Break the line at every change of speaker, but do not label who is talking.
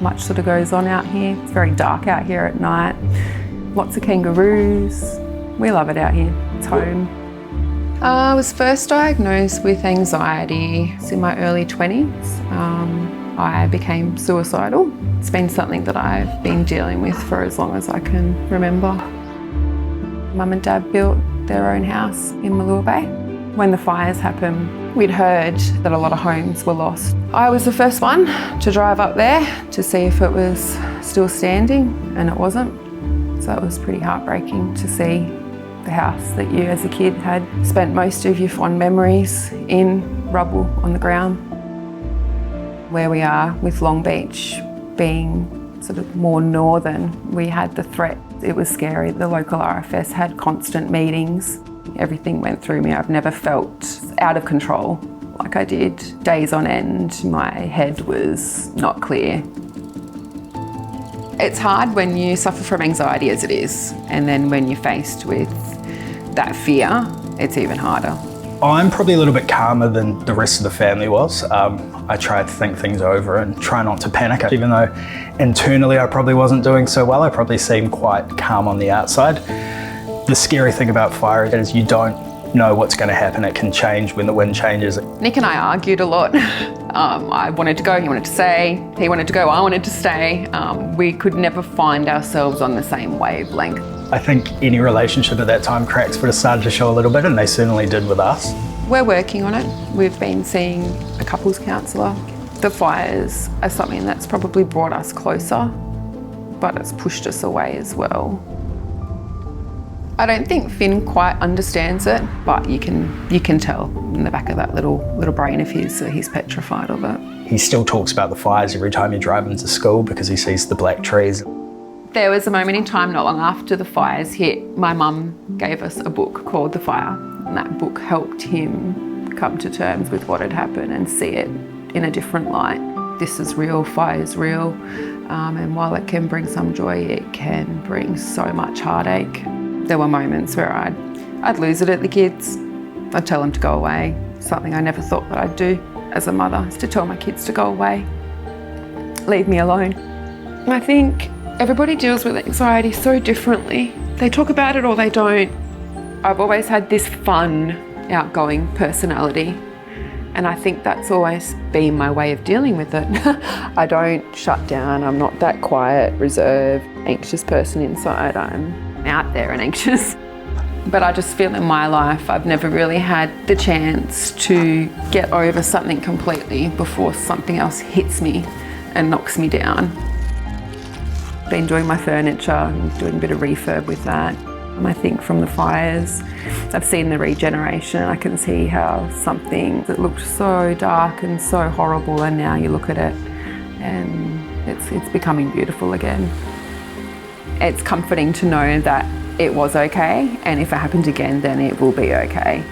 much sort of goes on out here. It's very dark out here at night. Lots of kangaroos. We love it out here. It's home. I was first diagnosed with anxiety in my early 20s. I became suicidal. It's been something that I've been dealing with for as long as I can remember. Mum and Dad built their own house in Malua Bay. When the fires happened, we'd heard that a lot of homes were lost. I was the first one to drive up there to see if it was still standing, and it wasn't. So it was pretty heartbreaking to see the house that you as a kid had spent most of your fond memories in, rubble on the ground. Where we are with Long Beach being sort of more northern, we had the threat. It was scary. The local RFS had constant meetings. Everything went through me. I've never felt out of control like I did. Days on end, my head was not clear. It's hard when you suffer from anxiety as it is, and then when you're faced with that fear, it's even harder.
I'm probably a little bit calmer than the rest of the family was. I try to think things over and try not to panic. Even though internally I probably wasn't doing so well, I probably seemed quite calm on the outside. The scary thing about fire is you don't know what's going to happen. It can change when the wind changes.
Nick and I argued a lot. I wanted to go, he wanted to stay. He wanted to go, I wanted to stay. We could never find ourselves on the same wavelength.
I think any relationship at that time, cracks would have started to show a little bit, and they certainly did with us.
We're working on it. We've been seeing a couples counsellor. The fires are something that's probably brought us closer, but it's pushed us away as well. I don't think Finn quite understands it, but you can tell in the back of that little brain of his that he's petrified of it.
He still talks about the fires every time you drive him to school because he sees the black trees.
There was a moment in time not long after the fires hit, my mum gave us a book called The Fire, and that book helped him come to terms with what had happened and see it in a different light. This is real, fire's real, and while it can bring some joy, it can bring so much heartache. There were moments where I'd lose it at the kids. I'd tell them to go away. Something I never thought that I'd do as a mother, is to tell my kids to go away, leave me alone. I think everybody deals with anxiety so differently. They talk about it or they don't. I've always had this fun, outgoing personality, and I think that's always been my way of dealing with it. I don't shut down. I'm not that quiet, reserved, anxious person inside. I'm out there and anxious. But I just feel in my life I've never really had the chance to get over something completely before something else hits me and knocks me down. Been doing my furniture and doing a bit of refurb with that. I think from the fires, I've seen the regeneration. I can see how something that looked so dark and so horrible, and now you look at it and it's becoming beautiful again. It's comforting to know that it was okay, and if it happened again, then it will be okay.